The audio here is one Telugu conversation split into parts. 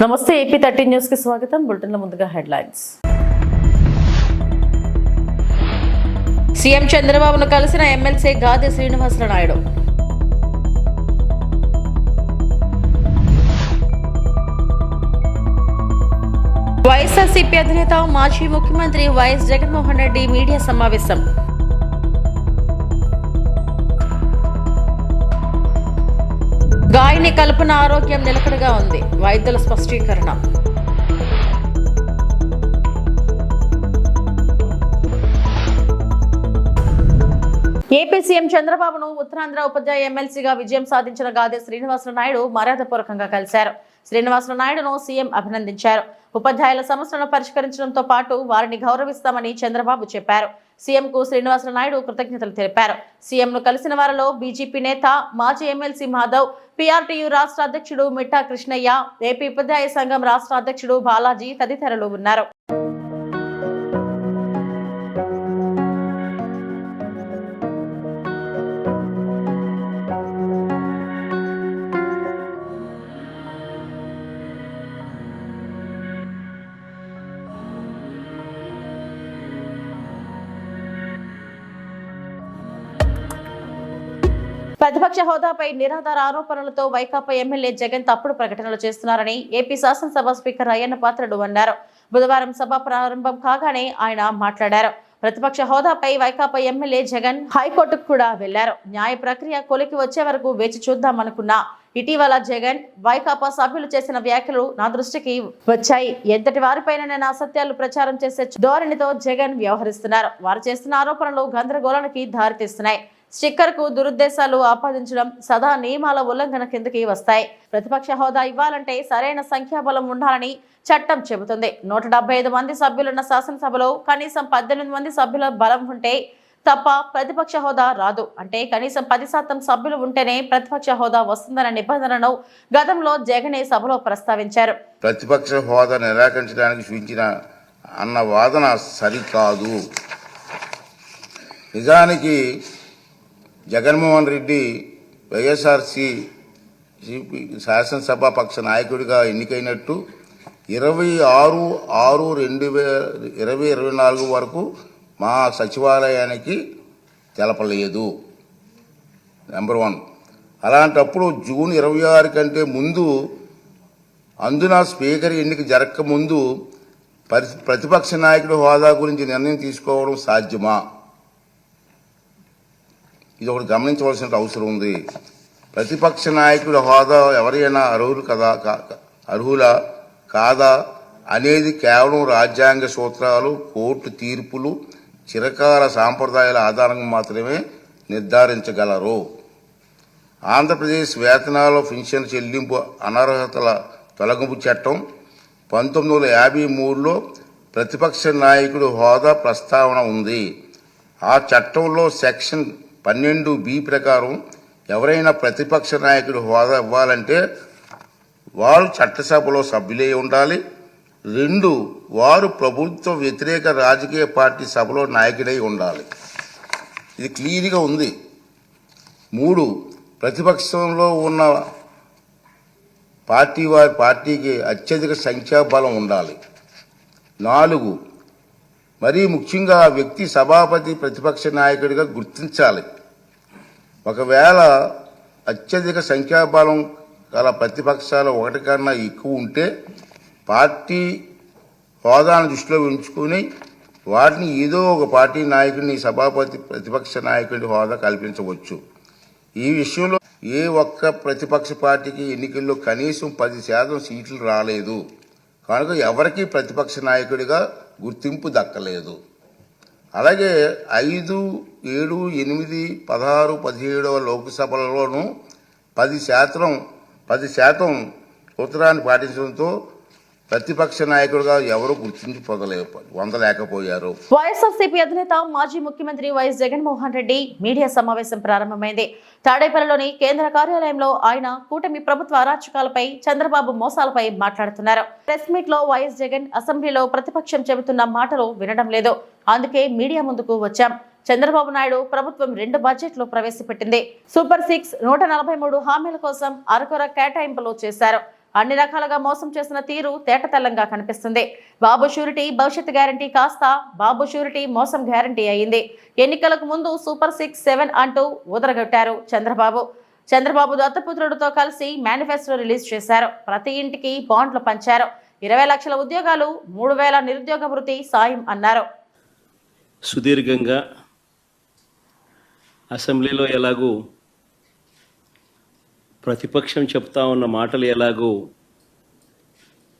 నమస్తే ఏపీ 13 న్యూస్ కి స్వాగతం. బులెటిన్ల ముందుగా హెడ్లైన్స్. సీఎం చంద్రబాబును కలిసిన ఎమ్మెల్సీ గాదె శ్రీనివాసరాయుడు. వైఎస్ఆర్సీపీ అధినేత మాజీ ముఖ్యమంత్రి వైఎస్ జగన్మోహన్ రెడ్డి మీడియా సమావేశం. గాయని కల్పన ఆరోగ్యం నిలకడగా ఉంది, వైద్యుల స్పష్టీకరణ. ఏపీ సీఎం చంద్రబాబును ఉత్తరాంధ్ర ఉపాధ్యాయ ఎమ్మెల్సీగా విజయం సాధించిన గాదె శ్రీనివాసరాయుడు మర్యాదపూర్వకంగా కలిశారు. శ్రీనివాసరాయుడును సీఎం అభినందించారు. ఉపాధ్యాయుల సమస్యలను పరిష్కరించడంతో పాటు వారిని గౌరవిస్తామని చంద్రబాబు చెప్పారు. సీఎంకు శ్రీనివాసరాయుడు కృతజ్ఞతలు తెలిపారు. సీఎంను కలిసిన వారిలో బీజేపీ నేత మాజీ ఎమ్మెల్సీ మాధవ్, పీఆర్టీయూ రాష్ట్ర అధ్యక్షుడు మిట్టా కృష్ణయ్య, ఏపీ ఉపాధ్యాయ సంఘం రాష్ట్ర అధ్యక్షుడు బాలాజీ తదితరులు ఉన్నారు. ప్రతిపక్ష హోదాపై నిరాధార ఆరోపణలతో వైకాపా ఎమ్మెల్యే జగన్ తప్పుడు ప్రకటనలు చేస్తున్నారని ఏపీ శాసనసభ స్పీకర్ అయ్యన్న పాత్రుడు అన్నారు. బుధవారం సభ ప్రారంభం కాగానే ఆయన మాట్లాడారు. ప్రతిపక్ష హోదాపై వైకాపా ఎమ్మెల్యే జగన్ హైకోర్టుకు కూడా వెళ్లారు. న్యాయ ప్రక్రియ కొలికి వచ్చే వరకు వేచి చూద్దామనుకున్నా. ఇటీవల జగన్ వైకాపా సభ్యులు చేసిన వ్యాఖ్యలు నా దృష్టికి వచ్చాయి. ఎంతటి వారిపైన అసత్యాలు ప్రచారం చేసే ధోరణితో జగన్ వ్యవహరిస్తున్నారు. వారు చేస్తున్న ఆరోపణలు గందరగోళానికి దారితీస్తున్నాయి. స్టిక్కర్ కు దురుద్దేశాలు ఆపాదించడం సదా నియమాల ఉల్లంఘన కిందకి వస్తాయి. ప్రతిపక్ష హోదా ఇవ్వాలంటే సరైన సంఖ్యాబలం ఉండాలని చట్టం చెబుతుంది. 175 మంది సభ్యులున్న శాసనసభలో కనీసం 18 మంది సభ్యుల బలం ఉంటే తప్ప ప్రతిపక్ష హోదా రాదు. అంటే కనీసం 10% సభ్యులు ఉంటేనే ప్రతిపక్ష హోదా వస్తుందన్న నిబంధనను గతంలో జగనే సభలో ప్రస్తావించారు. ప్రతిపక్ష హోదా నిరాకరించడానికి సూచించిన అన్న వాదన సరికాదు. నిజానికి జగన్మోహన్ రెడ్డి వైఎస్ఆర్సీ శాసనసభ పక్ష నాయకుడిగా ఎన్నికైనట్టు 26/6/2024 వరకు మా సచివాలయానికి తెలపలేదు. నెంబర్ 1. అలాంటప్పుడు జూన్ 26 కంటే ముందు, అందున స్పీకర్ ఎన్నిక జరగక ముందు ప్రతిపక్ష నాయకుడి హోదా గురించి నిర్ణయం తీసుకోవడం సాధ్యమా? ఇది ఒకటి గమనించవలసిన అవసరం ఉంది. ప్రతిపక్ష నాయకుడి హోదా ఎవరైనా అర్హులా కాదా అనేది కేవలం రాజ్యాంగ సూత్రాలు, కోర్టు తీర్పులు, చిరకాల సాంప్రదాయాల ఆధారంగా మాత్రమే నిర్ధారించగలరు. ఆంధ్రప్రదేశ్ వేతనాల పెన్షన్ చెల్లింపు అనర్హతల తొలగింపు చట్టం 1953లో ప్రతిపక్ష నాయకుడి హోదా ప్రస్తావన ఉంది. ఆ చట్టంలో సెక్షన్ 12B ప్రకారం ఎవరైనా ప్రతిపక్ష నాయకుడి హోదా ఇవ్వాలంటే వారు చట్టసభలో సభ్యులే ఉండాలి. 2, వారు ప్రభుత్వ వ్యతిరేక రాజకీయ పార్టీ సభలో నాయకుడై ఉండాలి. ఇది క్లియర్గా ఉంది. 3, ప్రతిపక్షంలో ఉన్న వారి పార్టీకి అత్యధిక సంఖ్యాబలం ఉండాలి. 4, మరీ ముఖ్యంగా ఆ వ్యక్తి సభాపతి ప్రతిపక్ష నాయకుడిగా గుర్తించాలి. ఒకవేళ అత్యధిక సంఖ్యాబలం గల ప్రతిపక్షాలు 1 కన్నా ఎక్కువ ఉంటే పార్టీ హోదాను దృష్టిలో ఉంచుకుని వాటిని ఏదో ఒక పార్టీ నాయకుడిని సభాపతి ప్రతిపక్ష నాయకుడి హోదా కల్పించవచ్చు. ఈ విషయంలో ఏ ఒక్క ప్రతిపక్ష పార్టీకి ఎన్నికల్లో కనీసం 10% సీట్లు రాలేదు. కనుక ఎవరికీ ప్రతిపక్ష నాయకుడిగా గుర్తింపు దక్కలేదు. అలాగే 5, 7, 8, 16, 17 లోక్సభలలోనూ 10% ఉత్తరాన్ని పాటించడంతో ప్రతిపక్ష నాయకుడిగా ఎవరు గుర్తింపు పొందలేకపోయారు. వైఎస్ఆర్సీపీ అధినేత మాజీ ముఖ్యమంత్రి వైఎస్ జగన్మోహన్ రెడ్డి మీడియా సమావేశం ప్రారంభమైంది. తాడేపల్లిలోని కేంద్ర కార్యాలయంలో ఆయన కూటమి ప్రభుత్వ అరాచకాలపై, చంద్రబాబు మోసాలపై మాట్లాడుతున్నారు. ప్రెస్ మీట్ లో వైఎస్ జగన్ అసెంబ్లీలో ప్రతిపక్షం చెబుతున్న మాటలు వినడం లేదు, అందుకే మీడియా ముందుకు వచ్చాం. చంద్రబాబు నాయుడు ప్రభుత్వం 2 బడ్జెట్లు ప్రవేశపెట్టింది. సూపర్ 6 143 హామీల కోసం అరకొర కేటాయింపులు చేశారు. అన్ని రకాలుగా మోసం చేసిన తీరు తేటతెల్లంగా కనిపిస్తుంది. బాబు షూరిటీ భవిష్యత్ గ్యారంటీ కాస్త బాబు షూరిటీ మోసం గ్యారంటీ అయింది. ఎన్నికలకు ముందు సూపర్ 6, 7 అంటూ ఊదరగొట్టారు చంద్రబాబు దత్తపుత్రుడితో కలిసి మేనిఫెస్టో రిలీజ్ చేశారు. ప్రతి ఇంటికి బాండ్లు పంచారు. 20 లక్షల ఉద్యోగాలు, 3,000 నిరుద్యోగ వృత్తి సాయం అన్నారు. సుదీర్ఘంగా అసెంబ్లీలో ఎలాగూ ప్రతిపక్షం చెప్తా ఉన్న మాటలు ఎలాగూ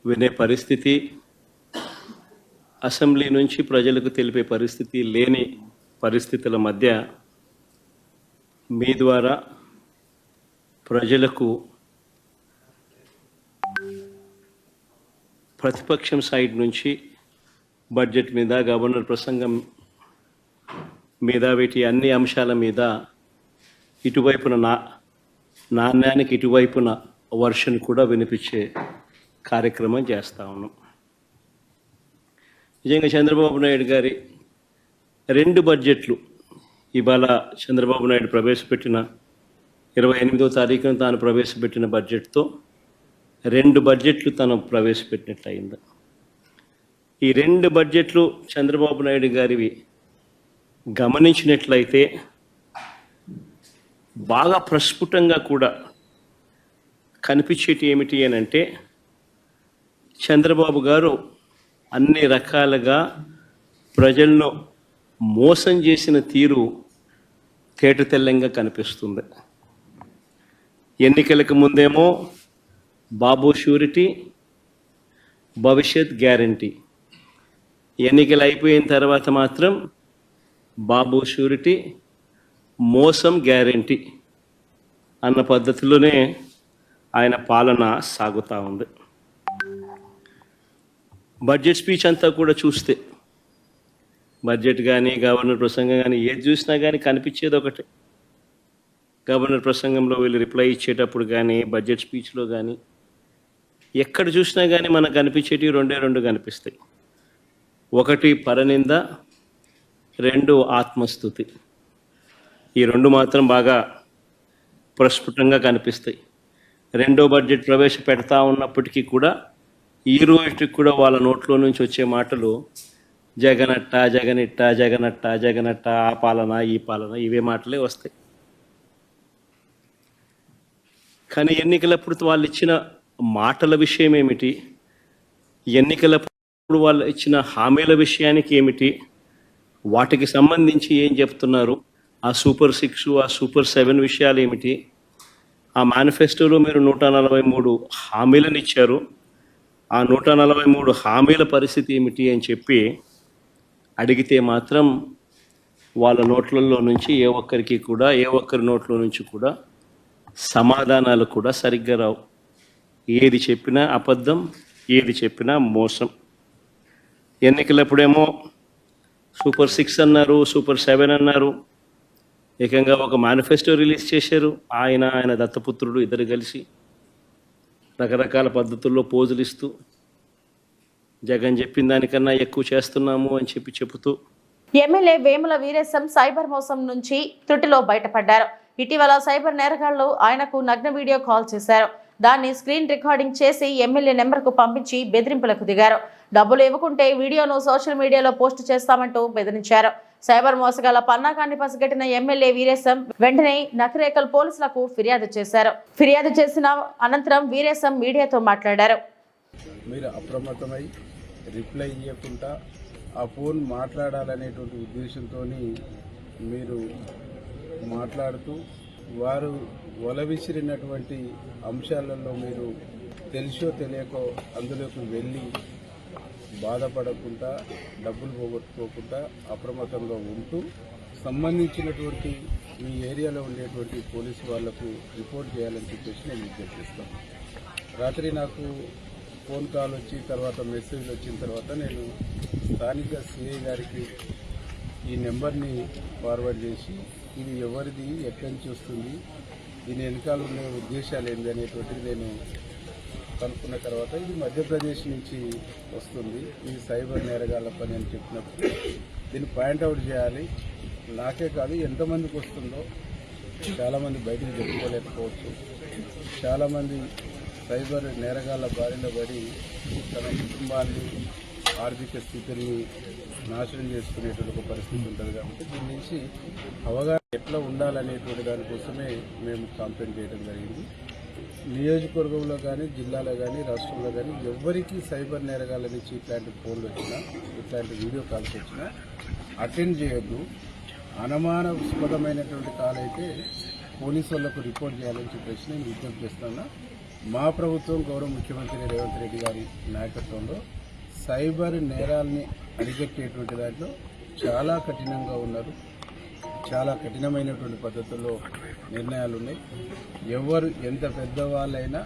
వినే పరిస్థితి, అసెంబ్లీ నుంచి ప్రజలకు తెలిపే పరిస్థితి లేని పరిస్థితుల మధ్య మీ ద్వారా ప్రజలకు ప్రతిపక్షం సైడ్ నుంచి బడ్జెట్ మీద, గవర్నర్ ప్రసంగం మీద, వీటి అన్ని అంశాల మీద ఇటువైపున నాణ్యానికి ఇటువైపున వర్షన్ కూడా వినిపించే కార్యక్రమం చేస్తూ ఉన్నాం. నిజంగా చంద్రబాబు నాయుడు గారి 2 బడ్జెట్లు ఇవాళ చంద్రబాబు నాయుడు ప్రవేశపెట్టిన 28వ తారీఖున తాను ప్రవేశపెట్టిన బడ్జెట్తో 2 బడ్జెట్లు తను ప్రవేశపెట్టినట్లయింది. ఈ 2 బడ్జెట్లు చంద్రబాబు నాయుడు గారివి గమనించినట్లయితే బాగా ప్రస్ఫుటంగా కూడా కనిపించేటి ఏమిటి అని అంటే, చంద్రబాబు గారు అన్ని రకాలుగా ప్రజలను మోసం చేసిన తీరు తేటతెల్లంగా కనిపిస్తుంది. ఎన్నికలకు ముందేమో బాబు షూరిటీ భవిష్యత్ గ్యారంటీ, ఎన్నికలు అయిపోయిన తర్వాత మాత్రం బాబు షూరిటీ మోసం గ్యారంటీ అన్న పద్ధతిలోనే ఆయన పాలన సాగుతూ ఉంది. బడ్జెట్ స్పీచ్ అంతా కూడా చూస్తే, బడ్జెట్ కానీ గవర్నర్ ప్రసంగం కానీ ఏది చూసినా కానీ కనిపించేది ఒకటే. గవర్నర్ ప్రసంగంలో వీళ్ళు రిప్లై ఇచ్చేటప్పుడు కానీ, బడ్జెట్ స్పీచ్లో కానీ ఎక్కడ చూసినా కానీ మనకు కనిపించేటివి 2 కనిపిస్తాయి. 1 పరనింద, 2 ఆత్మస్తుతి. ఈ 2 మాత్రం బాగా ప్రస్ఫుటంగా కనిపిస్తాయి. 2వ బడ్జెట్ ప్రవేశపెడతా ఉన్నప్పటికీ కూడా ఈ రోజుకి కూడా వాళ్ళ నోట్లో నుంచి వచ్చే మాటలు జగనట్ట, జగనిట్ట, జగనట్ట, జగనట్ట, ఆ పాలన, ఈ పాలన, ఇవే మాటలే వస్తాయి. కానీ ఎన్నికలప్పుడు వాళ్ళు ఇచ్చిన మాటల విషయం ఏమిటి, ఎన్నికలప్పుడు వాళ్ళు ఇచ్చిన హామీల విషయానికి ఏమిటి, వాటికి సంబంధించి ఏం చెప్తున్నారు, ఆ సూపర్ 6, ఆ సూపర్ 7 విషయాలు ఏమిటి, ఆ మేనిఫెస్టోలో మీరు 143 హామీలను ఇచ్చారు, ఆ 143 హామీల పరిస్థితి ఏమిటి అని చెప్పి అడిగితే మాత్రం వాళ్ళ నోట్లలో నుంచి ఏ ఒక్కరి నోట్లో నుంచి కూడా సమాధానాలు కూడా సరిగ్గా రావు. ఏది చెప్పినా అబద్ధం, ఏది చెప్పినా మోసం. ఎన్నికలప్పుడేమో సూపర్ 6 అన్నారు, సూపర్ 7 అన్నారు, ఏకంగా ఒక మేనిఫెస్టో రిలీజ్ చేశారు. ఆయన దత్తపుత్రుడు ఇద్దరు కలిసి రకరకాల పద్ధతుల్లో పోజులు ఇస్తూ జగన్ చెప్పిన దానికన్నా ఎక్కువ చేస్తున్నాము అని చెబుతూ ఎమ్మెల్యే వేముల వీరేశం సైబర్ మోసం నుంచి త్రుటిలో బయటపడ్డారు. ఇటీవల సైబర్ నేరగాళ్లు ఆయనకు నగ్న వీడియో కాల్ చేశారు. దాన్ని స్క్రీన్ రికార్డింగ్ చేసి ఎమ్మెల్యే నెంబర్కు పంపించి బెదిరింపులకు దిగారు. డబ్బులు ఇవ్వకుంటే వీడియోను సోషల్ మీడియాలో పోస్టు చేస్తామంటూ బెదిరించారు. సైబర్ మోసగాల పన్నాగాన్ని పసిగట్టిన ఎమ్మెల్యే వీరేశం వెంటనే నకిరేకల్ పోలీసులకు ఫిర్యాదు చేశారు. ఫిర్యాదు చేసిన అనంతరం వీరేశం మీడియాతో మాట్లాడారు. మీరు అప్రమత్తమై రిప్లై ఇవ్వకుండా ఆ ఫోన్ మాట్లాడాలనేటువంటి ఉద్దేశంతో మీరు మాట్లాడుతూ వారు వలవిసిరినటువంటి అంశాలలో మీరు తెలిసో తెలియకో అందులోకి వెళ్ళి బాధపడకుండా, డబ్బులు పోగొట్టుకోకుండా అప్రమత్తంగా ఉంటూ సంబంధించినటువంటి మీ ఏరియాలో ఉండేటువంటి పోలీసు వాళ్లకు రిపోర్ట్ చేయాలని చెప్పేసి నేను విజ్ఞప్తిస్తాను. రాత్రి నాకు ఫోన్ కాల్ వచ్చి తర్వాత మెసేజ్ వచ్చిన తర్వాత నేను స్థానిక సిఐ గారికి ఈ నెంబర్ని ఫార్వర్డ్ చేసి ఇది ఎవరిది, ఎక్కడి నుంచి వస్తుంది, దీని వెనకాల ఉండే ఉద్దేశాలు ఏంటి అనేటువంటిది నేను కనుక్కున్న తర్వాత ఇది మధ్యప్రదేశ్ నుంచి వస్తుంది, ఇది సైబర్ నేరగాళ్ల పని అని చెప్పినప్పుడు దీన్ని పాయింట్అవుట్ చేయాలి. నాకే కాదు ఎంతమందికి వస్తుందో చాలామంది బయటికి చెప్పుకోలేకపోవచ్చు. చాలామంది సైబర్ నేరగాళ్ళ బారిన పడి తన కుటుంబాన్ని ఆర్థిక స్థితిని నాశనం చేసుకునేటువంటి ఒక పరిస్థితి ఉంటుంది కాబట్టి దీని నుంచి అవగాహన ఎట్లా ఉండాలనేటువంటి దానికోసమే మేము కాంప్లైంట్ చేయడం జరిగింది. నియోజకవర్గంలో కానీ జిల్లాలో కానీ రాష్ట్రంలో కానీ ఎవరికి సైబర్ నేరగాళ్ళ నుంచి ఇట్లాంటి ఫోన్లు వచ్చినా ఇట్లాంటి వీడియో కాల్స్ వచ్చినా అటెండ్ చేయొద్దు. అనుమానాస్పదమైనటువంటి కాల్ అయితే పోలీసు వాళ్ళకు రిపోర్ట్ చేయాలని చెప్పేసి నేను విజ్ఞప్తి చేస్తున్నా. మా ప్రభుత్వం గౌరవ ముఖ్యమంత్రి రేవంత్ రెడ్డి గారి నాయకత్వంలో సైబర్ నేరాల్ని అరికట్టేటువంటి దాంట్లో చాలా కఠినంగా ఉన్నారు. చాలా కఠినమైనటువంటి పద్ధతుల్లో నిర్ణయాలు ఉన్నాయి. ఎవరు ఎంత పెద్దవాళ్ళైనా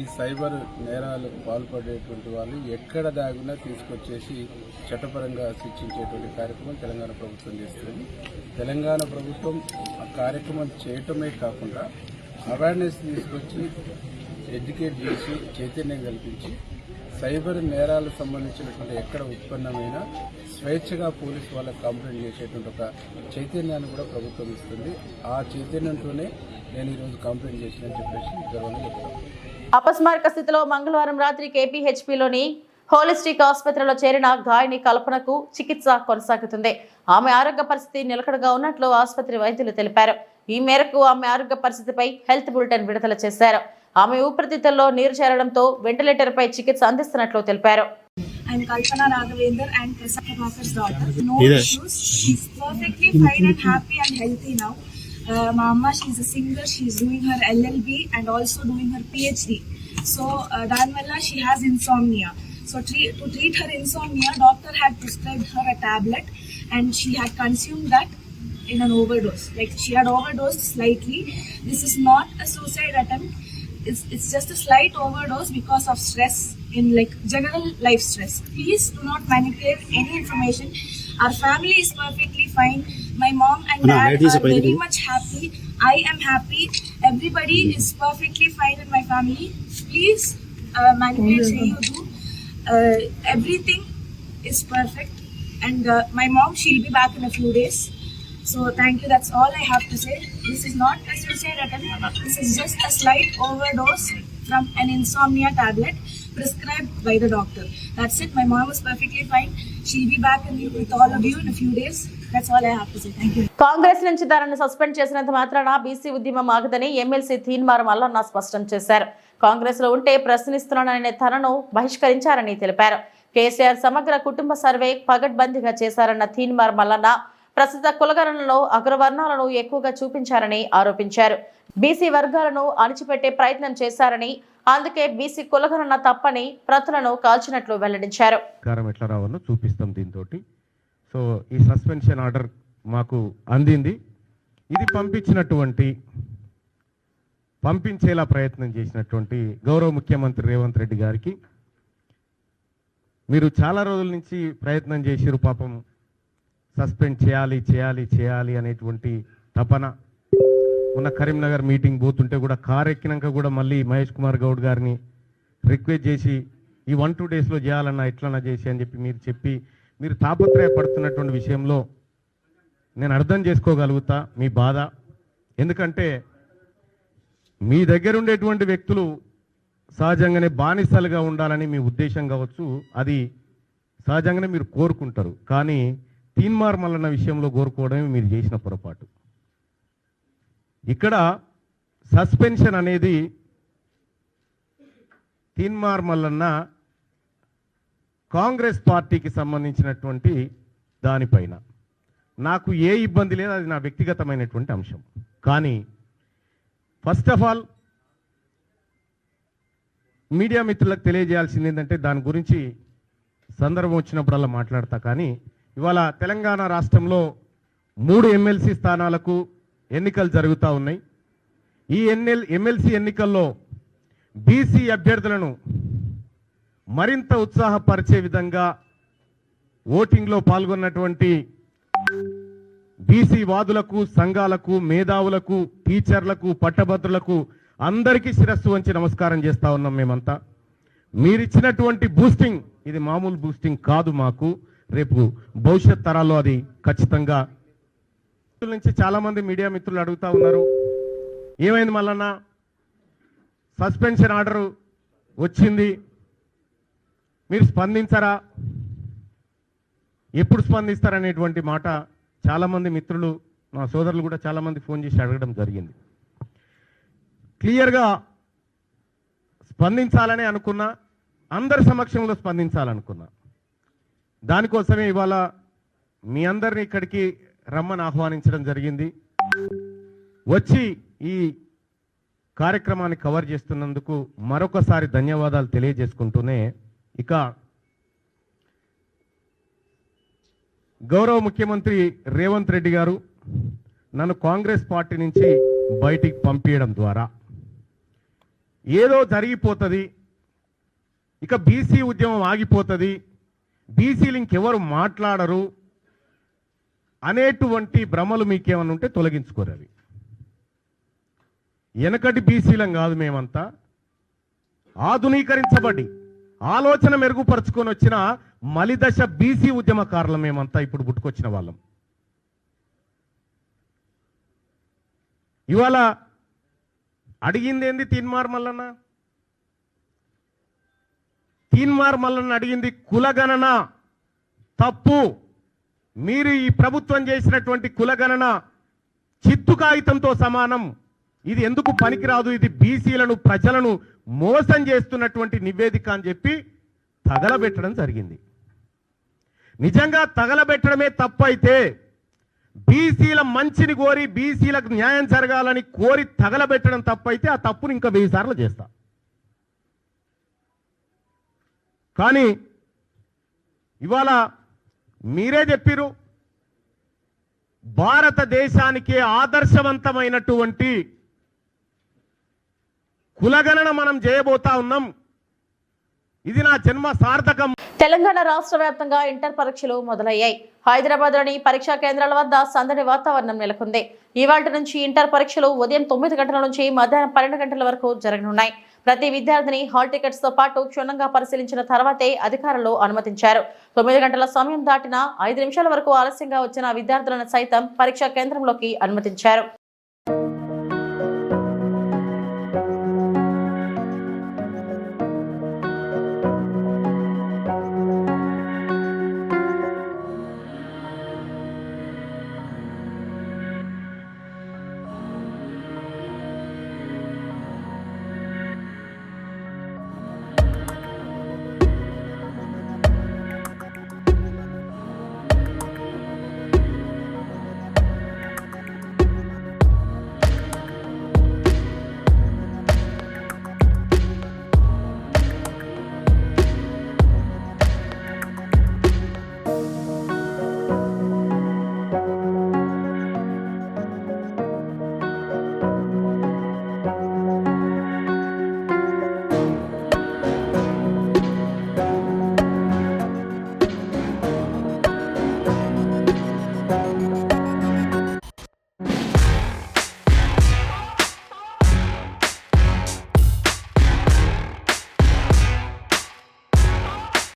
ఈ సైబర్ నేరాలకు పాల్పడేటువంటి వాళ్ళు ఎక్కడ దాగున్నా తీసుకొచ్చేసి చట్టపరంగా శిక్షించేటువంటి కార్యక్రమం తెలంగాణ ప్రభుత్వం చేస్తుంది. తెలంగాణ ప్రభుత్వం ఆ కార్యక్రమం చేయటమే కాకుండా అవేర్నెస్ తీసుకొచ్చి ఎడ్యుకేట్ చేసి చైతన్యం కల్పించి సైబర్ నేరాలకు సంబంధించినటువంటి ఎక్కడ ఉత్పన్నమైన స్వేచ్ఛగా పోలీసు వాళ్ళకి కంప్లైంట్ చేసేటువంటి ఒక చైతన్యాన్ని కూడా ప్రభుత్వం ఇస్తుంది. ఆ చైతన్యంతోనే నేను ఈరోజు కంప్లైంట్ చేసినని చెప్పేసి గర్వంగా చెప్తాను. అపస్మారక స్థితిలో మంగళవారం రాత్రి కేపీహెచ్పీలోని హోలిస్టిక్ ఆసుపత్రిలో చేరిన గాయని కల్పనకు చికిత్స కొనసాగుతుంది. ఆమె ఆరోగ్య పరిస్థితి నిలకడగా ఉన్నట్లు ఆసుపత్రి వైద్యులు తెలిపారు. ఈ మేరకు ఆమె ఆరోగ్య పరిస్థితిపై హెల్త్ బులెటిన్ విడుదల చేశారు. ఆమె ఊపిరితిత్తుల్లో నీరు చేరడంతో వెంటిలేటర్ పై చికిత్స అందిస్తున్నట్లు తెలిపారు. I'm Kalpana Raghavendra and Prasad Prabhakar's daughter. No issues. She's perfectly fine and happy and healthy now. Mama, she's a singer. She's doing her LLB and also doing her PhD. So, Danvalla, she has insomnia. So, to treat her insomnia, doctor had prescribed her a tablet and she had consumed that in an overdose. Like, she had overdosed slightly. This is not a suicide attempt. It's just a slight overdose because of stress in like general life stress. Please do not manipulate any information. Our family is perfectly fine. My mom and dad are very much happy. I am happy. Everybody is perfectly fine in my family. Please manipulate say you do. Everything is perfect. And my mom, she'll be back in a few days. So thank you. That's all I have to say. This is not a suicide attempt. This is just a slight overdose from an insomnia tablet prescribed by the doctor. That's it. My mom was perfectly fine. She'll be back with all of you in a few days. That's all I have to say. Thank you. Congress నుంచి తనను సస్పెండ్ చేసినంత మాత్రాన బీసీ ఉద్యమం ఆగదని ఎమ్మెల్సీ తీన్మార్ మల్లన్న స్పష్టం చేశారు. కాంగ్రెస్ లో ఉంటే ప్రశ్నిస్తున్నాననే తనను బహిష్కరించారని తెలిపారు. కేసీఆర్ సమగ్ర కుటుంబ సర్వే పగడ్బందీగా చేశారన్న తీన్మార్ మల్లన్న ప్రస్తుత కులగణనలో అగ్రవర్ణాలను ఎక్కువగా చూపించారని ఆరోపించారు. బీసీ వర్గాలను అణిచిపెట్టే ప్రయత్నం చేశారని, అందుకే బీసీ కులగణన తప్పని ప్రతులను కాల్చినట్లు వెల్లడించారు. ఎట్లా రావాలో చూపిస్తాం దీంతో. సో ఈ సస్పెన్షన్ ఆర్డర్ మాకు అందింది. ఇది పంపించేలా ప్రయత్నం చేసినటువంటి గౌరవ ముఖ్యమంత్రి రేవంత్ రెడ్డి గారికి మీరు చాలా రోజుల నుంచి ప్రయత్నం చేసిరు. పాపం సస్పెండ్ చేయాలి అనేటువంటి తపన. మొన్న కరీంనగర్ మీటింగ్ పోతుంటే కూడా కారు ఎక్కినాక కూడా మళ్ళీ మహేష్ కుమార్ గౌడ్ గారిని రిక్వెస్ట్ చేసి ఈ 1-2 డేస్లో చేయాలన్నా ఎట్లన్నా చేసి అని చెప్పి మీరు తాపత్రయపడుతున్నటువంటి విషయంలో నేను అర్థం చేసుకోగలుగుతా మీ బాధ. ఎందుకంటే మీ దగ్గర ఉండేటువంటి వ్యక్తులు సహజంగానే బానిసలుగా ఉండాలని మీ ఉద్దేశం కావచ్చు. అది సహజంగానే మీరు కోరుకుంటారు. కానీ తీన్మార్ మల్లన్న విషయంలో కోరుకోవడమే మీరు చేసిన పొరపాటు. ఇక్కడ సస్పెన్షన్ అనేది తీన్మార్ మల్లన్న కాంగ్రెస్ పార్టీకి సంబంధించినటువంటి దానిపైన నాకు ఏ ఇబ్బంది లేదు. అది నా వ్యక్తిగతమైనటువంటి అంశం. కానీ ఫస్ట్ ఆఫ్ ఆల్ మీడియా మిత్రులకు తెలియజేయాల్సింది ఏంటంటే దాని గురించి సందర్భం వచ్చినప్పుడల్లా మాట్లాడతా. కానీ ఇవాళ తెలంగాణ రాష్ట్రంలో 3 ఎమ్మెల్సీ స్థానాలకు ఎన్నికలు జరుగుతూ ఉన్నాయి. ఈ ఎమ్మెల్సీ ఎన్నికల్లో బీసీ అభ్యర్థులను మరింత ఉత్సాహపరిచే విధంగా ఓటింగ్లో పాల్గొన్నటువంటి బీసీ వాదులకు, సంఘాలకు, మేధావులకు, టీచర్లకు, పట్టభద్రులకు అందరికీ శిరస్సు వంచి నమస్కారం చేస్తూ ఉన్నాం. మేమంతా మీరిచ్చినటువంటి బూస్టింగ్ ఇది మామూలు బూస్టింగ్ కాదు. మాకు రేపు భవిష్యత్ తరాల్లో అది ఖచ్చితంగా నుంచి చాలామంది మీడియా మిత్రులు అడుగుతూ ఉన్నారు, ఏమైంది మల్లన్న సస్పెన్షన్ ఆర్డరు వచ్చింది, మీరు స్పందించరా, ఎప్పుడు స్పందిస్తారనేటువంటి మాట చాలామంది మిత్రులు, మా సోదరులు కూడా చాలామంది ఫోన్ చేసి అడగడం జరిగింది. క్లియర్గా స్పందించాలని అనుకున్నా, అందరి సమక్షంలో స్పందించాలనుకున్నా. దానికోసమే ఇవాళ మీ అందరినీ ఇక్కడికి రమ్మని ఆహ్వానించడం జరిగింది. వచ్చి ఈ కార్యక్రమాన్ని కవర్ చేస్తున్నందుకు మరొకసారి ధన్యవాదాలు తెలియజేసుకుంటూనే, ఇక గౌరవ ముఖ్యమంత్రి రేవంత్ రెడ్డి గారు నన్ను కాంగ్రెస్ పార్టీ నుంచి బయటికి పంపించడం ద్వారా ఏదో జరిగిపోతుంది, ఇక బీసీ ఉద్యమం ఆగిపోతుంది, బీసీలు ఇంకెవరు మాట్లాడరు అనేటువంటి భ్రమలు మీకేమన్నా ఉంటే తొలగించుకోరు. అవి వెనకటి బీసీలం కాదు, మేమంతా ఆధునీకరించబడి ఆలోచన మెరుగుపరుచుకొని వచ్చిన మలిదశ బీసీ ఉద్యమకారులు మేమంతా ఇప్పుడు పుట్టుకొచ్చిన వాళ్ళం. ఇవాళ అడిగింది ఏంది? తీన్మార్ మల్లన్న అడిగింది కులగణన తప్పు. మీరు ఈ ప్రభుత్వం చేసినటువంటి కులగణన చిత్తు కాగితంతో సమానం, ఇది ఎందుకు పనికిరాదు, ఇది బీసీలను ప్రజలను మోసం చేస్తున్నటువంటి నివేదిక అని చెప్పి తగలబెట్టడం జరిగింది. నిజంగా తగలబెట్టడమే తప్పు అయితే, బీసీల మంచిని కోరి బీసీలకు న్యాయం జరగాలని కోరి తగలబెట్టడం తప్పైతే ఆ తప్పును ఇంకా 1000 సార్లు చేస్తా. కానీ ఇవాళ మీరే చెప్పిరు, భారతదేశానికి ఆదర్శవంతమైనటువంటి కులగణన మనం చేయబోతా ఉన్నాం, ఇది నా జన్మ సార్థకం. తెలంగాణ రాష్ట్ర వ్యాప్తంగా ఇంటర్ పరీక్షలు మొదలయ్యాయి. హైదరాబాద్ లోని పరీక్షా కేంద్రాల వద్ద సందడి వాతావరణం నెలకొంది. ఇవాళ్టి నుంచి ఇంటర్ పరీక్షలు ఉదయం 9 గంటల నుంచి మధ్యాహ్నం 12 గంటల వరకు జరగనున్నాయి. ప్రతి విద్యార్థిని హాల్ టికెట్స్ తో పాటు క్షుణ్ణంగా పరిశీలించిన తర్వాతే అధికారులు అనుమతించారు. 9 గంటల సమయం దాటిన 5 నిమిషాల వరకు ఆలస్యంగా వచ్చిన విద్యార్థులను సైతం పరీక్షా కేంద్రంలోకి అనుమతించారు.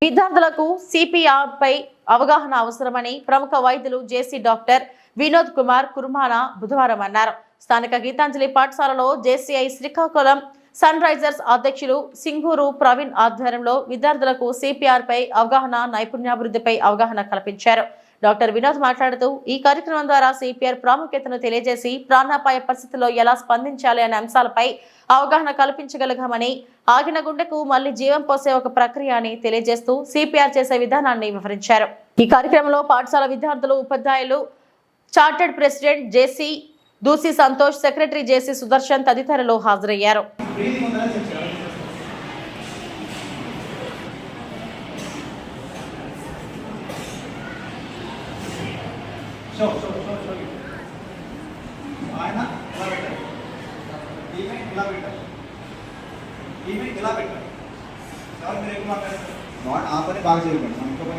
విద్యార్థులకు సిపిఆర్ పై అవగాహన అవసరమని ప్రముఖ వైద్యులు జేసీ డాక్టర్ వినోద్ కుమార్ కుర్మానా బుధవారం అన్నారు. స్థానిక గీతాంజలి పాఠశాలలో జేసీఐ శ్రీకాకుళం సన్ రైజర్స్ అధ్యక్షులు సింగూరు ప్రవీణ్ ఆధ్వర్యంలో విద్యార్థులకు సిపిఆర్ పై అవగాహన, నైపుణ్యాభివృద్ధిపై అవగాహన కల్పించారు. డాక్టర్ వినోద్ మాట్లాడుతూ, ఈ కార్యక్రమం ద్వారా సిపిఆర్ ప్రాముఖ్యతను తెలియజేసి ప్రాణాపాయ పరిస్థితుల్లో ఎలా స్పందించాలి అనే అంశాలపై అవగాహన కల్పించగలిగామని, ఆగిన గుండెకు మళ్లీ జీవం పోసే ఒక ప్రక్రియ అని తెలియజేస్తూ సిపిఆర్ చేసే విధానాన్ని వివరించారు. ఈ కార్యక్రమంలో పాఠశాల విద్యార్థులు, ఉపాధ్యాయులు, chartered president JC Doosi Santosh, secretary JC Sudarshan తదితరులు హాజరయ్యారు.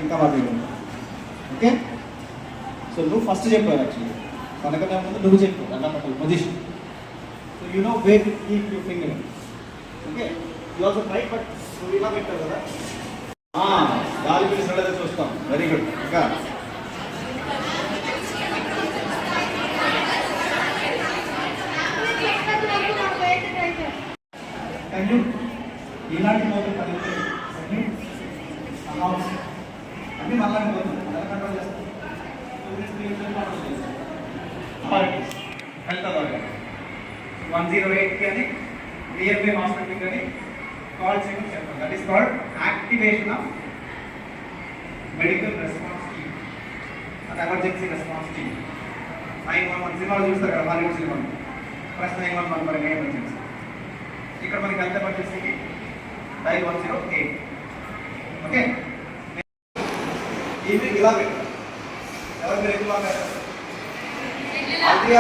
ఇంకా బాగా ఓకే. సో నువ్వు ఫస్ట్ చెప్పావు యాక్చువల్లీ, తనకన్నా ముందు నువ్వు చెప్పు అన్నమాట position. So you know where to keep your finger. Okay, you also try, but నువ్వు ఇలా పెట్టావు కదా, గాలి పిలిచినట్లయితే చూస్తాం. Very good. ఇంకా ఇలాంటి కోతులు కలిగితే అన్ని మళ్ళీ కోతులు ఎలా కంట్రోల్ చేస్తాం? హెల్త్ అథారిటీ 108 కానీ నియర్ బై హాస్పిటల్ కానీ కాల్ చేయమని చెప్పాలి. That is called activation of medical response team and emergency response team. 911 సినిమాలు చూస్తారు కదా, హాలీవుడ్ సినిమాలు. ఫస్ట్ 911 మరి ఎమర్జెన్సీ. ఇక్కడ మనకి హెల్త్ ఎమర్జెన్సీకి డైల్ 108. ఓకే, ఇవి ఇలా పెట్టారు. ఎవరు మీరు ఎక్కువ పెట్టారు? ఓకే,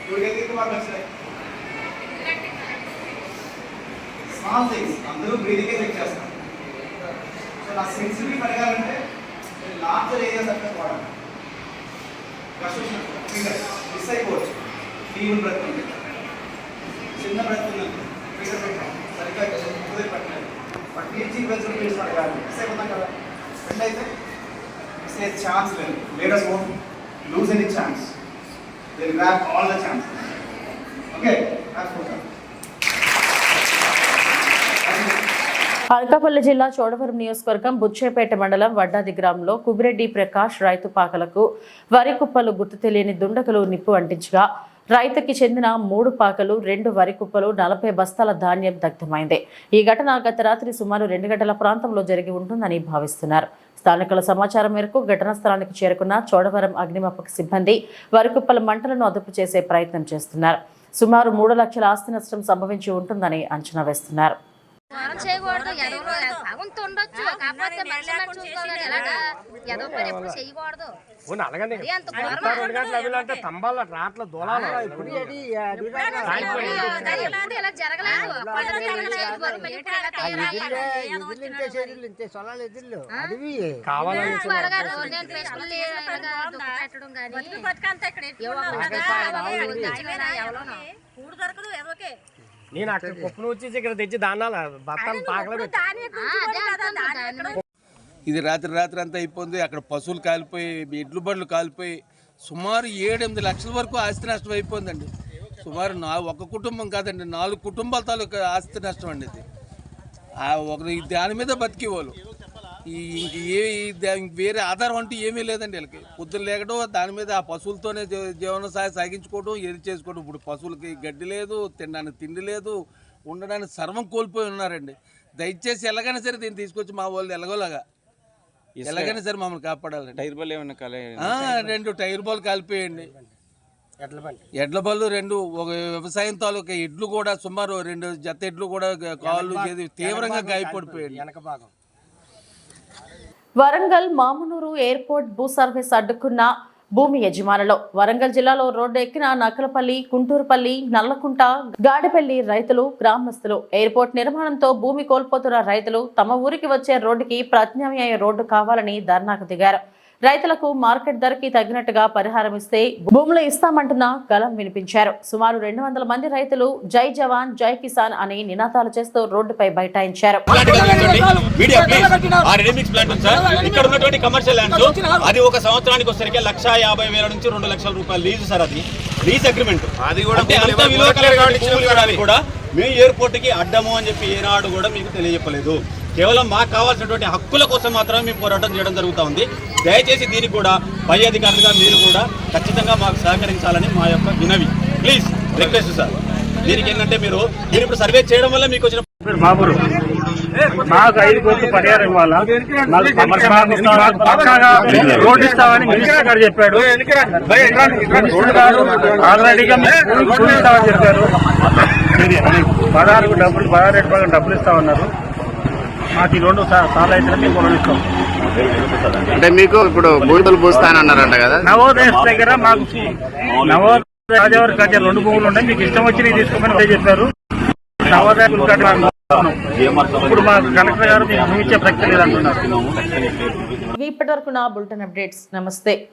ఇవి ఎక్కువ వచ్చినాయి. స్మాల్ థింగ్స్ అందరూ బ్రీదింగే చెక్ చేస్తారు. సో నా సెన్సిటివ్ అడగాలంటే లార్జర్ ఏరియాస్ అంటే వాడాలి. మిస్ అయిపోవచ్చు. ఫీవర్ బ్రెత్ ఉంది, చిన్న బ్రెత్ ఉంది, ఫిగర్ పెట్టాం సరిగ్గా కుదిరి పెట్టలేదు. బట్ టీచింగ్ బ్రెత్ ఫీల్స్ అడగాలి. మిస్ అయిపోతాం కదా. ఫ్రెండ్ అయితే మిస్ అయ్యే ఛాన్స్ లేదు. Latest won't lose any chance. They will grab all the chances. Okay, that's what. Anakapalli జిల్లా చోడవరం నియోజకవర్గం బుచ్చేపేట మండలం వడ్డాది గ్రామంలో కుబిరెడ్డి ప్రకాష్ రైతు పాకలకు వరి కుప్పలు గుర్తు తెలియని దుండగులు నిప్పు అంటించగా రైతుకి చెందిన 3 పాకలు 2 వరి కుప్పలు 40 బస్తాల ధాన్యం దగ్ధమైంది. ఈ ఘటన గత రాత్రి సుమారు 2 గంటల ప్రాంతంలో జరిగి ఉంటుందని భావిస్తున్నారు. స్థానికుల సమాచారం మేరకు ఘటనా స్థలానికి చేరుకున్న చోడవరం అగ్నిమాపక సిబ్బంది వరి కుప్పల మంటలను అదుపు చేసే ప్రయత్నం చేస్తున్నారు. సుమారు 3 లక్షల ఆస్తి నష్టం సంభవించి ఉంటుందని అంచనా వేస్తున్నారు. చేయకూడదు, సగంతో ఉండొచ్చు, కాకపోతే మనుషులను చూసుకోవాలి. ఎలాగా ఏదో పని ఎప్పుడు చేయకూడదు. ఇలా జరగలేదు. నేను అక్కడ పప్పును వచ్చేసి ఇక్కడ తెచ్చి దాన్నాల బత్తాలు పాకలు. ఇది రాత్రి అంతా అయిపోయింది. అక్కడ పశువులు కాలిపోయి, ఎడ్లు బండ్లు కాలిపోయి సుమారు 7-8 లక్షల వరకు ఆస్తి నష్టం అయిపోయిందండి. సుమారు ఒక కుటుంబం కాదండి, 4 కుటుంబాల తాలూకు ఆస్తి నష్టం అండి. ఇది దాని మీద బతికేవాళ్ళు. వేరే ఆధారం అంటూ ఏమీ లేదండి వీళ్ళకి. పొద్దున్న లేకడం దాని మీద ఆ పశువులతోనే జీవన సాగించుకోవడం, ఏది చేసుకోవడం. ఇప్పుడు పశువులకి గడ్డి లేదు, తినడానికి తిండి లేదు, ఉండడానికి సర్వం కోల్పోయి ఉన్నారండి. దయచేసి ఎలాగైనా సరే దీన్ని తీసుకొచ్చి మా వాళ్ళు ఎలాగోలాగా ఎలాగైనా సరే మమ్మల్ని కాపాడాలండి. టైర్ బాల్ ఏమన్నా 2 టైర్ బాల్ కాలిపోయండి. ఎడ్ల బళ్ళు 2, ఒక వ్యవసాయం తాలూకా ఎడ్లు కూడా సుమారు 2 జత ఎడ్లు కూడా కాళ్ళు తీవ్రంగా గాయపడిపోయాడు వెనక భాగం. వరంగల్ మామునూరు ఎయిర్పోర్ట్ భూ సర్వీస్ అడ్డుకున్న భూమి యజమానులు. వరంగల్ జిల్లాలో రోడ్డు ఎక్కిన నకలపల్లి, కుంటూరుపల్లి, నల్లకుంట, గాడిపల్లి రైతులు, గ్రామస్తులు ఎయిర్పోర్ట్ నిర్మాణంతో భూమి కోల్పోతున్న రైతులు తమ ఊరికి వచ్చే రోడ్డుకి ప్రత్యామ్నాయ రోడ్డు కావాలని ధర్నాకు దిగారు. రైతులకు మార్కెట్ ధరకి తగినట్టుగా పరిహారం ఇస్తే భూములు ఇస్తామంటున్న గలం వినిపించారు. సుమారు 200 మంది రైతులు జై జవాన్ జై కిసాన్ అని నినాదాలు చేస్తూ రోడ్డుపై బైఠాయించారు. అది ఒక సంవత్సరానికి వచ్చరికి 1,50,000 నుంచి 2 లక్షల రూపాయలు లీజు సార్. అది లీజ్ అగ్రిమెంట్. అది కూడా మేము ఎయిర్పోర్ట్ కి అడ్డము అని చెప్పి ఏనాడు కూడా మీకు తెలియజెప్పలేదు. కేవలం మాకు కావాల్సినటువంటి హక్కుల కోసం మాత్రమే మేము పోరాటం చేయడం జరుగుతూ ఉంది. దయచేసి దీనికి కూడా పై అధికారులుగా మీరు కూడా ఖచ్చితంగా మాకు సహకరించాలని మా యొక్క వినవి. Please request sir. దీనికి ఏంటంటే మీరు ఇప్పుడు సర్వే చేయడం వల్ల మీకు వచ్చిన నాకు 5 కోట్లు పరిహారం ఇవ్వాలా, రోడ్డు ఇస్తామని మినిస్టర్ గారు చెప్పాడు. ఆల్రెడీగా రోడ్డు ఇస్తామని చెప్పారు. 16 డబ్బులు ఇస్తామన్నారు. మాకు ఈ 2 సార్లు అయితే మేము కొననిస్తాం. అంటే మీకు ఇప్పుడు బూడిదలు పూస్తానన్నారంట కదా. నవోదయ దగ్గర మాకు నవోదయ రాజావారి గజ 2 భూములు ఉన్నాయి, మీకు ఇష్టం వచ్చి తీసుకోమని చెప్పారు. నవోదయ ఇప్పుడు మా కలెక్టర్ గారు మీకు భూమి ఇచ్చే ప్రక్రియ లేదంటున్నారు. ఇప్పటి వరకు నా బులెటిన్ అప్డేట్స్. నమస్తే.